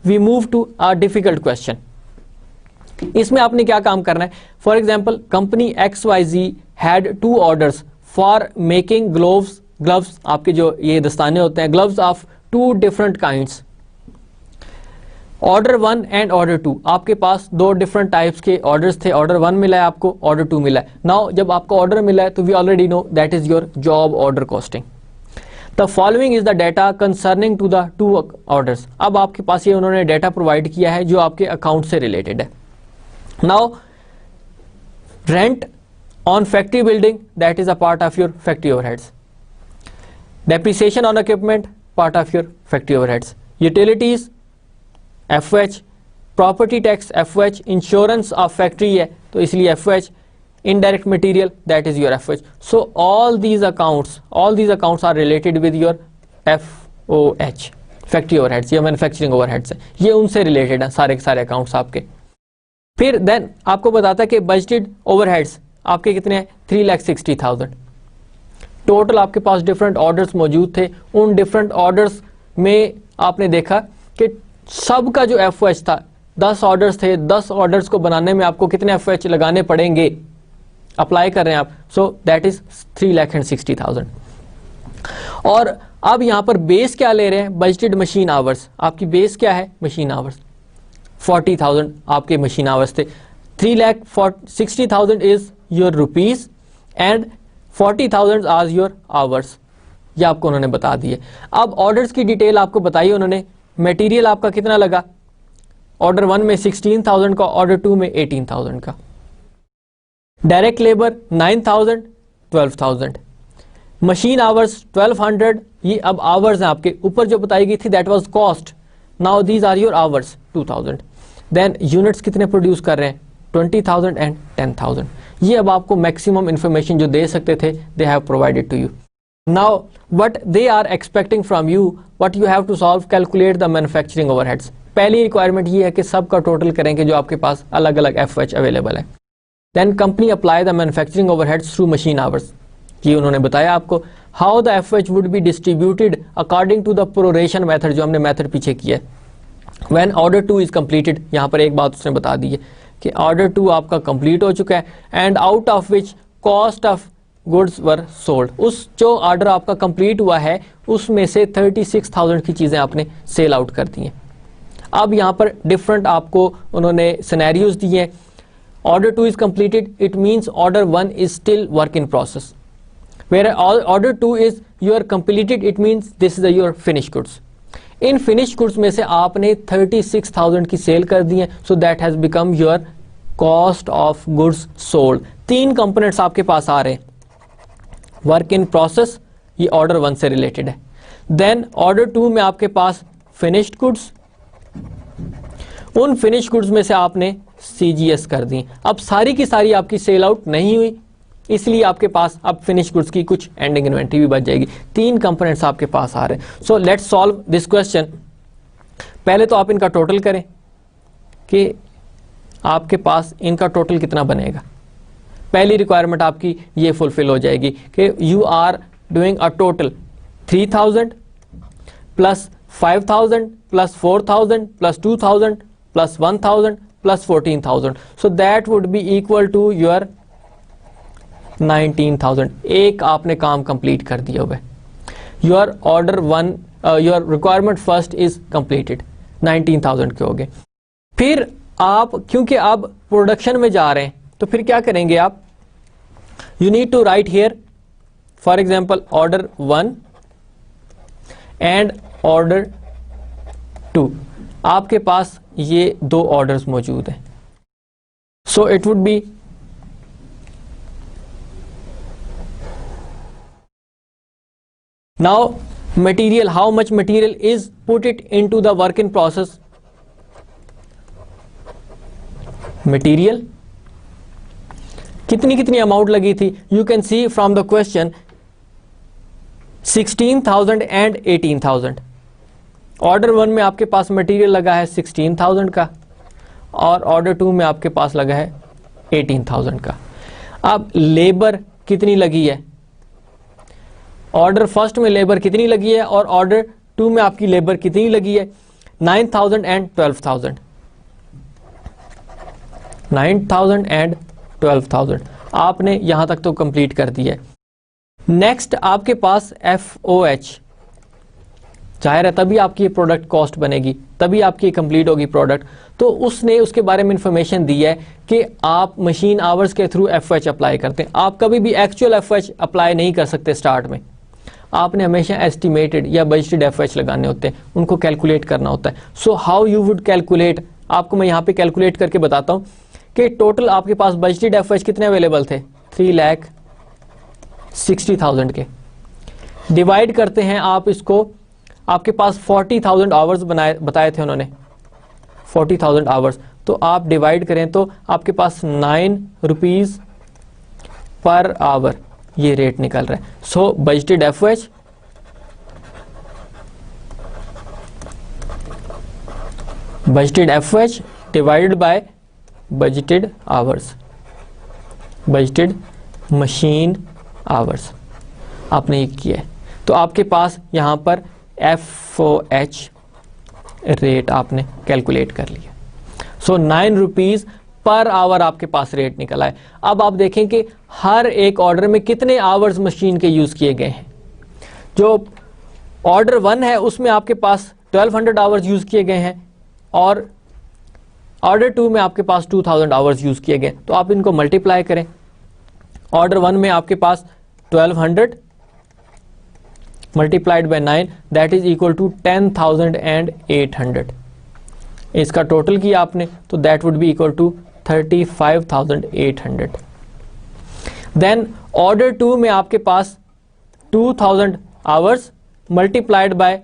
We move to a difficult question. इसमें आपने क्या काम करना है, for example company XYZ had 2 orders for making gloves आपके जो ये दस्ताने होते हैं, gloves of 2 different kinds. Order 1 and order 2, आपके पास 2 डिफरेंट टाइप्स के ऑर्डर्स थे। ऑर्डर 1 मिला है आपको, ऑर्डर 2 मिला है। नाउ जब आपको ऑर्डर मिला है तो we already know that is your job order costing. The following is the data concerning to the 2 orders. अब आपके पास ये उन्होंने डाटा प्रोवाइड किया है जो आपके अकाउंट से रिलेटेड है। Now rent on factory building, that is a part of your factory overheads. Depreciation on equipment, part of your factory overheads. Utilities FH, property tax FH, insurance of factory है तो इसलिए FH, indirect material that is your FH। So all these accounts are related with your FOH, factory overheads. ये manufacturing overheads है, ये उनसे related है सारे के सारे अकाउंट्स आपके। फिर देन आपको बताता है कि बजटेड ओवरहेड्स आपके कितने हैं, 3,60,000। टोटल आपके पास डिफरेंट ऑर्डर्स मौजूद थे। उन डिफरेंट ऑर्डर्स में आपने देखा कि सबका जो FOH था, 10 ऑर्डर्स थे, 10 ऑर्डर्स को बनाने में आपको कितने FOH लगाने पड़ेंगे, अप्लाई कर रहे हैं आप, सो दैट इज 3,60,000। और अब यहां पर बेस क्या ले रहे हैं, बजटेड मशीन आवर्स। आपकी बेस क्या है, मशीन आवर्स, 40,000 आपके मशीन आवर्स थे। 3,60,000 इज योर रुपीज एंड 40,000 आज योर आवर्स, ये आपको उन्होंने बता दिए। अब ऑर्डर्स की डिटेल आपको बताई उन्होंने। मटेरियल आपका कितना लगा, ऑर्डर 1 में 16,000 का, ऑर्डर 2 में 18,000 का। Direct labour 9,000, 12,000। मशीन आवर्स 1200, ये अब आवर्स हैं आपके। ऊपर जो बताई गई थी that was cost, now these are your hours 2,000। Then units कितने प्रोड्यूस कर रहे हैं, 20,000 एंड 10,000। ये अब आपको मैक्सिमम इंफॉर्मेशन जो दे सकते थे they have provided to you. Now, what they are expecting from you, what you have to solve, calculate the manufacturing overheads. पहली रिक्वायरमेंट ये है कि सबका टोटल करेंगे जो आपके पास अलग अलग FOH अवेलेबल है। Then company apply the manufacturing overheads through machine hours. ये उन्होंने बताया आपको। How the FOH would be distributed according to the proration method, जो हमने मेथड पीछे किया है। When order 2 is completed, यहाँ पर एक बात उसने बता दी है कि ऑर्डर 2 आपका कंप्लीट हो चुका है and out of which cost of goods were sold. उस जो ऑर्डर आपका कंप्लीट हुआ है उसमें से 36,000 की चीज़ें आपने सेल आउट कर दी हैं। अब यहाँ पर डिफरेंट आपको उन्होंने सिनेरियोज दिए हैं। Order 2 is completed, it means order 1 is still work in process. Where order 2 is your completed, it means this is your finish goods. In finish goods में से आपने 36,000 की सेल कर दी है, so that has become your cost of goods sold. 3 components आपके पास आ रहे हैं। वर्क इन प्रोसेस, ये ऑर्डर 1 से रिलेटेड है। देन ऑर्डर 2 में आपके पास फिनिश्ड गुड्स, उन फिनिश गुड्स में से आपने CGS कर दी। अब सारी की सारी आपकी सेल आउट नहीं हुई, इसलिए आपके पास अब फिनिश गुड्स की कुछ एंडिंग इन्वेंट्री भी बच जाएगी। 3 कंपोनेंट्स आपके पास आ रहे हैं। So let's solve this question. पहले तो आप इनका टोटल करें कि आपके पास इनका टोटल कितना बनेगा। पहली रिक्वायरमेंट आपकी ये फुलफिल हो जाएगी कि you are doing a total 3,000 plus 5,000 plus 4,000 plus 2,000 plus 1,000 plus 14,000, so that would be equal to your 19,000। एक आपने काम कंप्लीट कर दिया हुआ है। Your order 1, your requirement first is completed, 19,000 के हो गए। फिर आप क्योंकि अब प्रोडक्शन में जा रहे हैं तो फिर क्या करेंगे आप, you need to write here for example order 1 and order 2। आपके पास ये 2 ऑर्डर्स मौजूद हैं, so it would be now material, how much material is put it into the work in process. Material कितनी अमाउंट लगी थी, you can see from the question 16,000 and 18,000। Order 1 में आपके पास मटेरियल लगा है 16,000 का और ऑर्डर 2 में आपके पास लगा है 18,000 का। अब लेबर कितनी लगी है, ऑर्डर फर्स्ट में लेबर कितनी लगी है और ऑर्डर 2 में आपकी लेबर कितनी लगी है। 9,000 एंड 12,000, 9,000 एंड 12,000 आपने यहां तक तो कंप्लीट कर दिया है। नेक्स्ट आपके पास FOH, जाहिर है तभी आपकी ये प्रोडक्ट कॉस्ट बनेगी, तभी आपकी कंप्लीट होगी प्रोडक्ट। तो उसने उसके बारे में इंफॉर्मेशन दी है कि आप मशीन आवर्स के थ्रू FOH अप्लाई करते हैं। आप कभी भी एक्चुअल FOH अप्लाई नहीं कर सकते स्टार्ट में, आपने हमेशा एस्टिमेटेड या बजटेड FOH लगाने होते हैं, उनको कैलकुलेट करना होता है। So how you would calculate, आपको मैं यहाँ पे कैलकुलेट करके बताता हूँ कि टोटल आपके पास बजटेड FOH कितने अवेलेबल थे, 3,60,000 के। डिवाइड करते हैं आप इसको, आपके पास 40,000 आवर्स बताए थे उन्होंने, 40,000 आवर्स, तो आप डिवाइड करें तो आपके पास 9 रुपीज पर आवर ये रेट निकल रहा है। So budgeted FOH divided by budgeted hours, budgeted machine hours, आपने ये किया है। तो आपके पास यहां पर FOH रेट आपने कैलकुलेट कर लिया। सो 9 रुपीज पर आवर आपके पास रेट निकला है। अब आप देखें कि हर एक ऑर्डर में कितने आवर्स मशीन के यूज किए गए हैं। जो ऑर्डर 1 है उसमें आपके पास 1200 आवर्स यूज किए गए हैं और ऑर्डर 2 में आपके पास 2000 आवर्स यूज किए गए। तो आप इनको मल्टीप्लाई करें। ऑर्डर 1 में आपके पास 1200 multiplied by 9 that is equal to 10,800। इसका टोटल किया आपने तो that would be equal to 35,800। Then order 2 में आपके पास 2000 आवर्स मल्टीप्लाइड बाय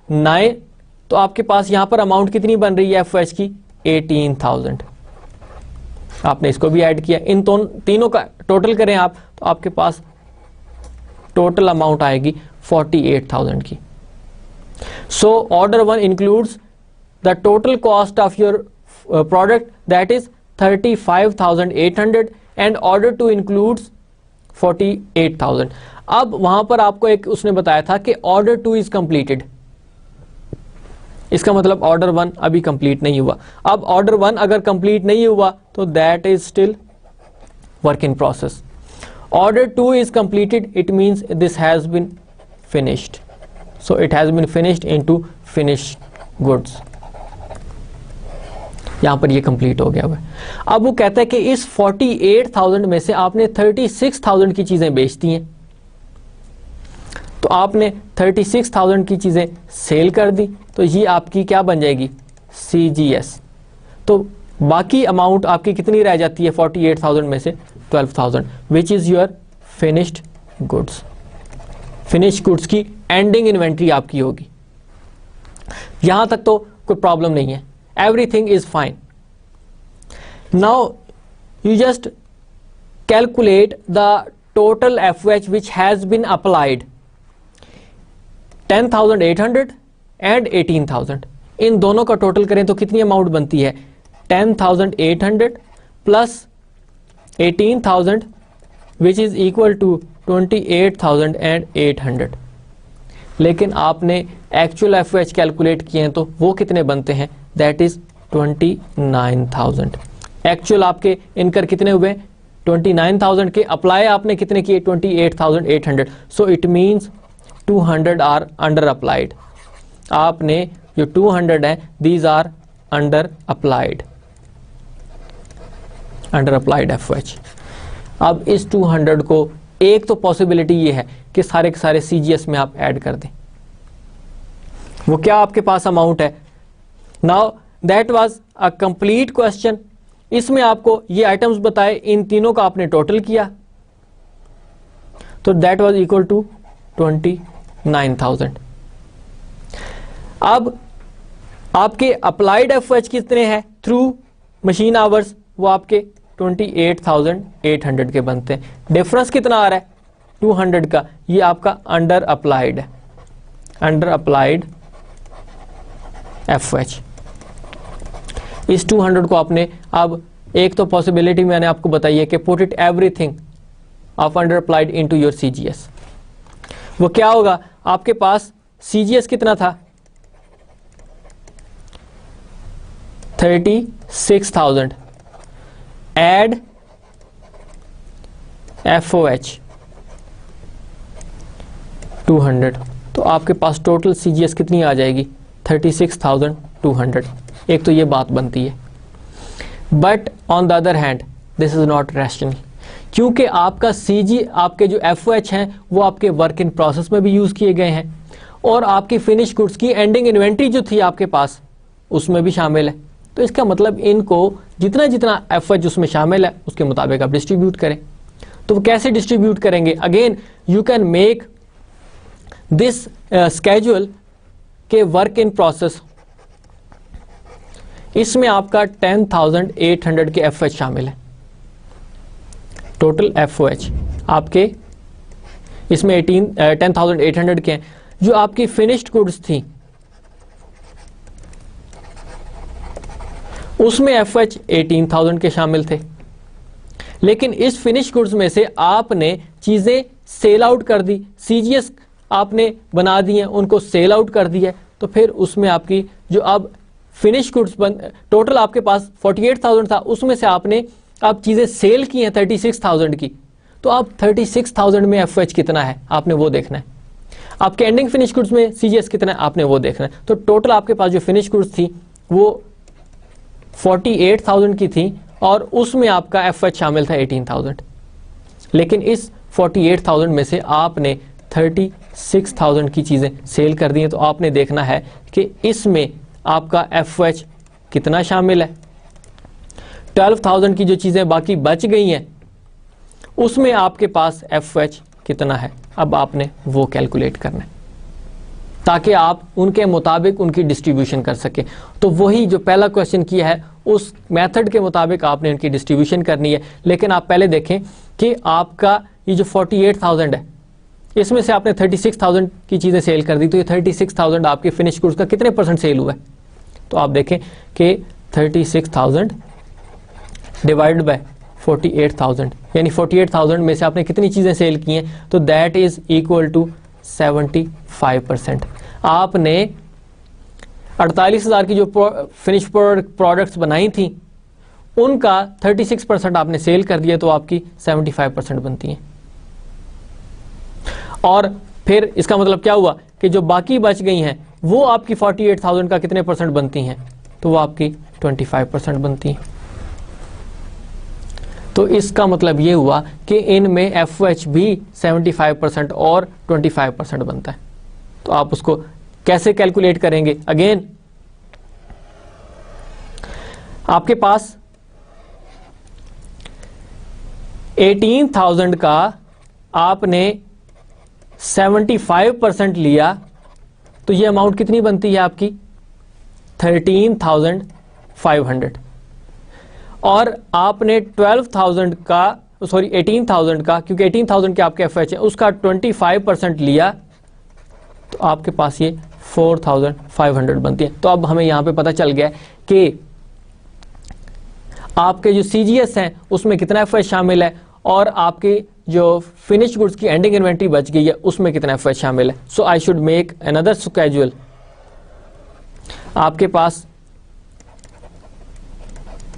9, तो आपके पास यहां पर अमाउंट कितनी बन रही है FOH की, 18,000। आपने इसको भी ऐड किया, इन तीनों का टोटल करें आप तो आपके पास टोटल अमाउंट आएगी 48,000 की। So order 1 includes the total cost of your product that is 35,800 and order 2 includes 48,000। अब वहां पर आपको एक उसने बताया था कि ऑर्डर 2 इज कंप्लीटेड, इसका मतलब ऑर्डर 1 अभी कंप्लीट नहीं हुआ। अब ऑर्डर 1 अगर कंप्लीट नहीं हुआ तो that is still work in process. Order 2 is completed, it means this has been finished. So it has been finished into finished goods. यहां पर ये कंप्लीट हो गया है। अब वो कहता है कि इस 48,000 में से आपने 36,000 की चीजें बेच दी हैं, तो आपने 36,000 की चीजें सेल कर दी, तो ये आपकी क्या बन जाएगी, CGS। तो बाकी अमाउंट आपकी कितनी रह जाती है 48,000 में से, 12,000, which is your finished goods. Finished goods की एंडिंग इन्वेंट्री आपकी होगी। यहां तक तो कोई प्रॉब्लम नहीं है, everything is fine. Now you just calculate the total FOH which has been applied, 10,800 and 18,000, इन दोनों का टोटल करें तो कितनी अमाउंट बनती है, 10,800 plus 18,000 which is equal to 28,800। लेकिन आपने एक्चुअल FOH कैलकुलेट किए हैं तो वो कितने बनते हैं, दैट इज 29,000। एक्चुअल आपके इनकर कितने हुए, 29,000 के, अप्लाई आपने कितने किए, 28,800। So it means 200 are under applied. आपने जो 200 है these are under applied, under applied FOH। अब इस 200 को एक तो पॉसिबिलिटी ये है कि सारे के सारे CGS में आप ऐड कर दें। वो क्या आपके पास अमाउंट है। Now that was a complete question. इसमें आपको ये आइटम्स बताए, इन तीनों का आपने टोटल किया तो दैट वाज इक्वल टू 29,000। अब आपके अप्लाइड FOH कितने हैं थ्रू मशीन आवर्स, वो आपके 28,800 के बनते हैं। डिफरेंस कितना आ रहा है 200 का, ये आपका अंडर अप्लाइड है, अंडर अप्लाइड FOH। इस 200 को आपने, अब एक तो पॉसिबिलिटी मैंने आपको बताई है कि put it everything of under applied into your CGS। वो क्या होगा, आपके पास CGS कितना था 36,000 एड FOH 200, तो आपके पास टोटल CGS कितनी आ जाएगी 36,200। एक तो ये बात बनती है, but on the other hand this is not rational, क्योंकि आपका आपके जो FOH हैं वो आपके वर्क इन प्रोसेस में भी यूज किए गए हैं और आपकी फिनिश गुड्स की एंडिंग इन्वेंट्री जो थी आपके पास उसमें भी शामिल है। तो इसका मतलब इनको जितना जितना FOH उसमें शामिल है उसके मुताबिक आप डिस्ट्रीब्यूट करें। तो वो कैसे डिस्ट्रीब्यूट करेंगे? Again you can make this schedule के वर्क इन प्रोसेस, इसमें आपका 10,800 के FOH शामिल है, टोटल FOH आपके इसमें 10,800 के हैं। जो आपकी फिनिश्ड गुड्स थी उसमें FOH 18,000 के शामिल थे, लेकिन इस फिनिश गुड्स में से आपने चीजें सेल आउट कर दी, CGS आपने बना दी हैं, उनको सेल आउट कर दिया, तो फिर उसमें आपकी जो अब फिनिश गुड्स टोटल आपके पास 48,000 था, उसमें से आपने आप चीजें सेल की हैं 36,000 की, तो अब 36,000 में FOH कितना है आपने वो देखना है। आपके एंडिंग फिनिश गुड्स में CGS कितना है आपने वो देखना है। तो टोटल आपके पास जो फिनिश गुड्स थी वो 48,000 की थी और उसमें आपका FOH शामिल था 18,000, लेकिन इस 48,000 में से आपने 36,000 की चीजें सेल कर दी हैं, तो आपने देखना है कि इसमें आपका FOH कितना शामिल है। 12,000 की जो चीजें बाकी बच गई हैं उसमें आपके पास FOH कितना है, अब आपने वो कैलकुलेट करना है ताकि आप उनके मुताबिक उनकी डिस्ट्रीब्यूशन कर सके। तो वही जो पहला क्वेश्चन किया है उस मेथड के मुताबिक आपने उनकी डिस्ट्रीब्यूशन करनी है। लेकिन आप पहले देखें कि आपका ये जो 48,000 है इसमें से आपने 36,000 की चीज़ें सेल कर दी, तो ये 36,000 आपके फिनिश गुड्स का कितने % सेल हुआ है? तो आप देखें कि 36,000 डिवाइड बाय 48,000, यानी 48,000 में से आपने कितनी चीज़ें सेल की हैं, तो दैट इज इक्वल टू 75%। आपने 48,000 की जो फिनिश प्रोडक्ट्स बनाई थी उनका 36% आपने सेल कर दिया, तो आपकी 75% बनती हैं। और फिर इसका मतलब क्या हुआ कि जो बाकी बच गई हैं वो आपकी 48,000 का कितने % बनती हैं, तो वो आपकी 25% बनती हैं। तो इसका मतलब ये हुआ कि इनमें FOH भी 75% और 25% बनता है। तो आप उसको कैसे कैलकुलेट करेंगे? अगेन आपके पास 18,000 का आपने 75% लिया, तो ये अमाउंट कितनी बनती है आपकी 13,500, और आपने 18,000 का, क्योंकि 18,000 के आपके FOH है, उसका 25% लिया, तो आपके पास ये 4,500 बनती है। तो अब हमें यहां पे पता चल गया कि आपके जो CGS हैं उसमें कितना FOH शामिल है और आपकी जो फिनिश गुड्स की एंडिंग इन्वेंट्री बच गई है उसमें कितना FOH शामिल है। So I should make another schedule. आपके पास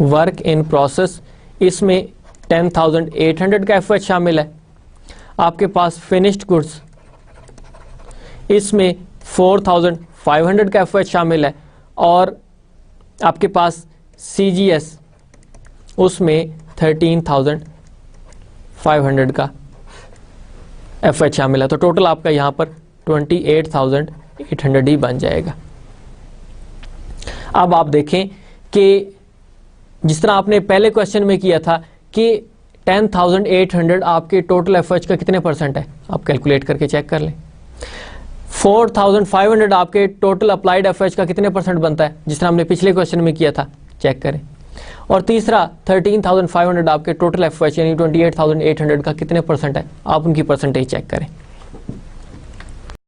वर्क इन प्रोसेस, इसमें 10,800 का FOH शामिल है। आपके पास फिनिश्ड गुड्स, इसमें 4,500 का FOH शामिल है, और आपके पास CGS उसमें 13,500 का FOH शामिल है। तो टोटल आपका यहां पर 28,800 ही बन जाएगा। अब आप देखें कि जिस तरह आपने पहले क्वेश्चन में किया था कि 10,800 आपके टोटल FOH का कितने % है, आप कैलकुलेट करके चेक कर लें। 4,500 आपके टोटल अप्लाइड FOH का कितने % बनता है, जिस तरह हमने पिछले क्वेश्चन में किया था, चेक करें। और तीसरा 13,500 आपके टोटल FOH यानी 28,800 का कितने % है, आप उनकी परसेंटेज चेक करें।